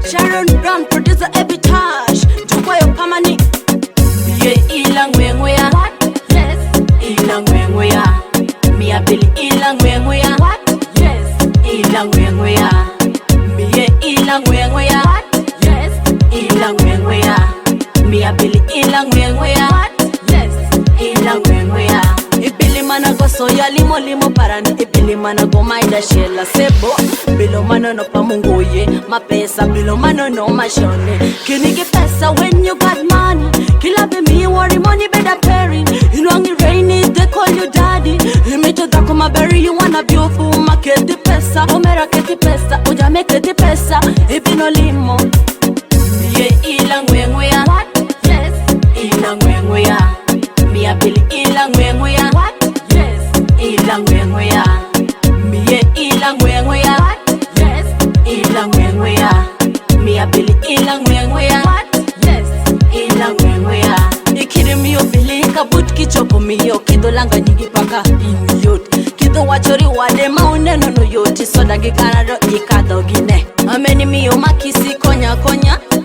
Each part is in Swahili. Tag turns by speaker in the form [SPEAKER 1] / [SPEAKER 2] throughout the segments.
[SPEAKER 1] Sharon Brown, producer every touch. Ilangweyo pamani. Ilangweyo. Yes. Ilangweyo. Me a Billy Ilangweyo. Yes. Ilangweyo. Me Ilangweyo. Yes. Ilangweyo. Me a Billy Ilangweyo. Yes. Ilangweyo. Ibili mana go soya limo parani. Ibili mana go maida shela sebo. Bilo mano no pamungoye. Mapesa bilo mano no mashone. Kinigi pesa when you got money. Kila be me worry money better pairing. You know it rainy they call you daddy. Me to da kuma berry you wanna beautiful maketi pesa. Omera keti pesa. Oja meketi pesa. Ibino limo. Ilangweyo. Yes. Ilangweyo. Me a Billy Ilangweyo. Yes. Ilangweyo. Me Ilangweyo. Yes. Ilangweyo. Me a Billy Ilangweyo. Yes. Ilangweyo. Ikiri miyo Billy kabut kichoko miyo. Kido langa nyingi paka iniyot. Kido wachori wade mauneno no yoti. Soda gikanado ikado gine. Ameni miyo makisi konya.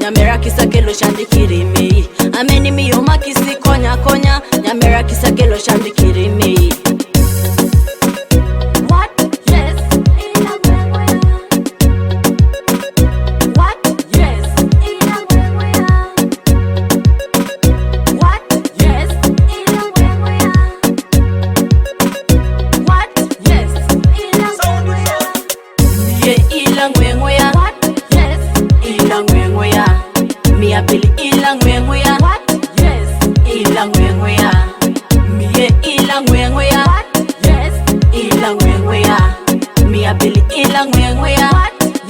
[SPEAKER 1] Nyamera kisa kelo shandi kirimi. Ameni miyo makisi konya. Nyamera kisa kelo shandi kirimi. What? Yes. Ilangweyo. What? Yes. Ilangweyo. What? Yes. Ilangweyo. What? Yes. Ilangweyo. Ilangweyo. Yes. Ilangweyo. Me a Billy Ilangweyo. Yes. Ilangweyo. Me Ilangweyo. Yes. Ilangweyo. Me a Billy Ilangweyo.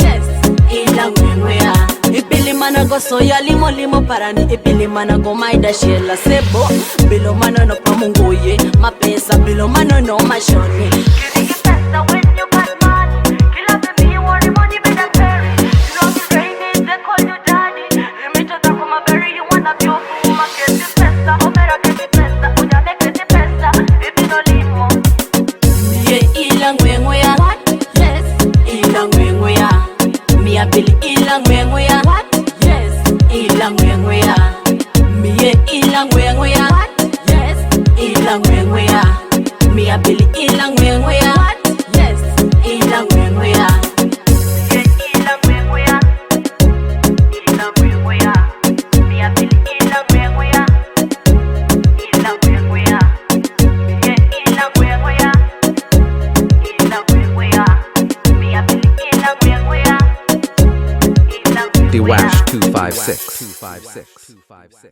[SPEAKER 1] Yes. Ilangweyo. Ibili mana go soya limo parani. Ibili mana go maida shela sebo. Bilo mano no pamungoye. Mapesa bilo mano no mashone. Kinigi pesa when you got money. Kila be me worry money better pairing. You know it rainy they call you daddy. Me to da kuma berry you wanna beautiful maketi pesa. Omera keti pesa. Oja meketi pesa. Ibino limo. Ilangweyo. Yes. Ilangweyo. Me a Billy Ilangweyo. Yes. Ilangweyo. Me Ilangweyo. Yes. Ilangweyo. Me a Billy Ilangweyo. Yes. Ilangweyo.
[SPEAKER 2] The Wash 256.